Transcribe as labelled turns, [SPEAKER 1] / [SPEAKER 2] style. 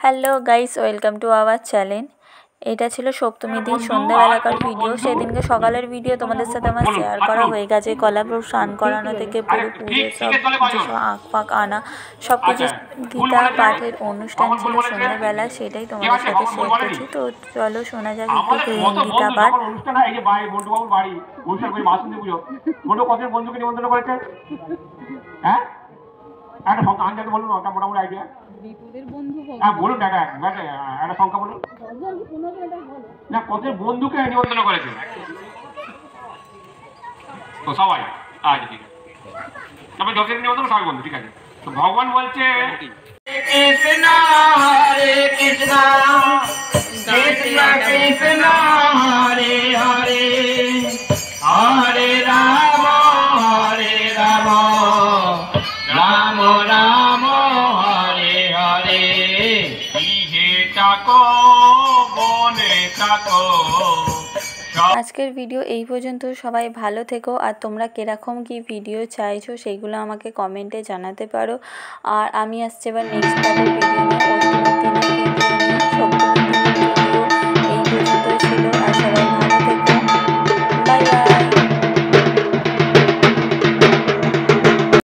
[SPEAKER 1] Hello guys, welcome to our channel. এটা ছিল সপ্তমী দিন সন্ধ্যাবেলাকার ভিডিও। সেদিনকে সকালের ভিডিও তোমাদের সাথে আমার শেয়ার করা হয়ে গেছে। কলাভোগ স্নান করানো থেকে পুরো পুজো সব যেসব আঁক ফাঁক আনা সব কিছু, গীতা পাঠের অনুষ্ঠান ছিল সন্ধ্যাবেলা, সেটাই তোমাদের সাথে শেয়ার করছি। তো চলো শোনা যাক একটু গীতা পাঠ।
[SPEAKER 2] একটা সংখ্যা আনজাকে বলুন, ওটা মোটামুটি আইডিয়া বিপুলের বন্ধু বলুন। একটা সংখ্যা বলুন না, কত বন্ধুকে নিমন্ত্রণ করেছে তো সবাই। আচ্ছা ঠিক আছে, তবে যতদিন নিমন্ত্রণ সবাই বন্ধু, ঠিক আছে। তো ভগবান বলছে কৃষ্ণ হরে কৃষ্ণ কৃষ্ণ কৃষ্ণ হরে হরে হরে রাম হরে রাম রাম রাম হরে হরে। গৃহে থাকো বনে থাকো।
[SPEAKER 1] আজকের ভিডিও এই পর্যন্ত। সবাই ভালো থেকো। আর তোমরা কিরকম কি ভিডিও চাইছো সেইগুলো আমাকে কমেন্টে জানাতে পারো। আর আমি আসছি এবার নেক্সট পার্টের ভিডিও নিয়ে, অষ্টমীর দিনের ভিডিও নিয়ে।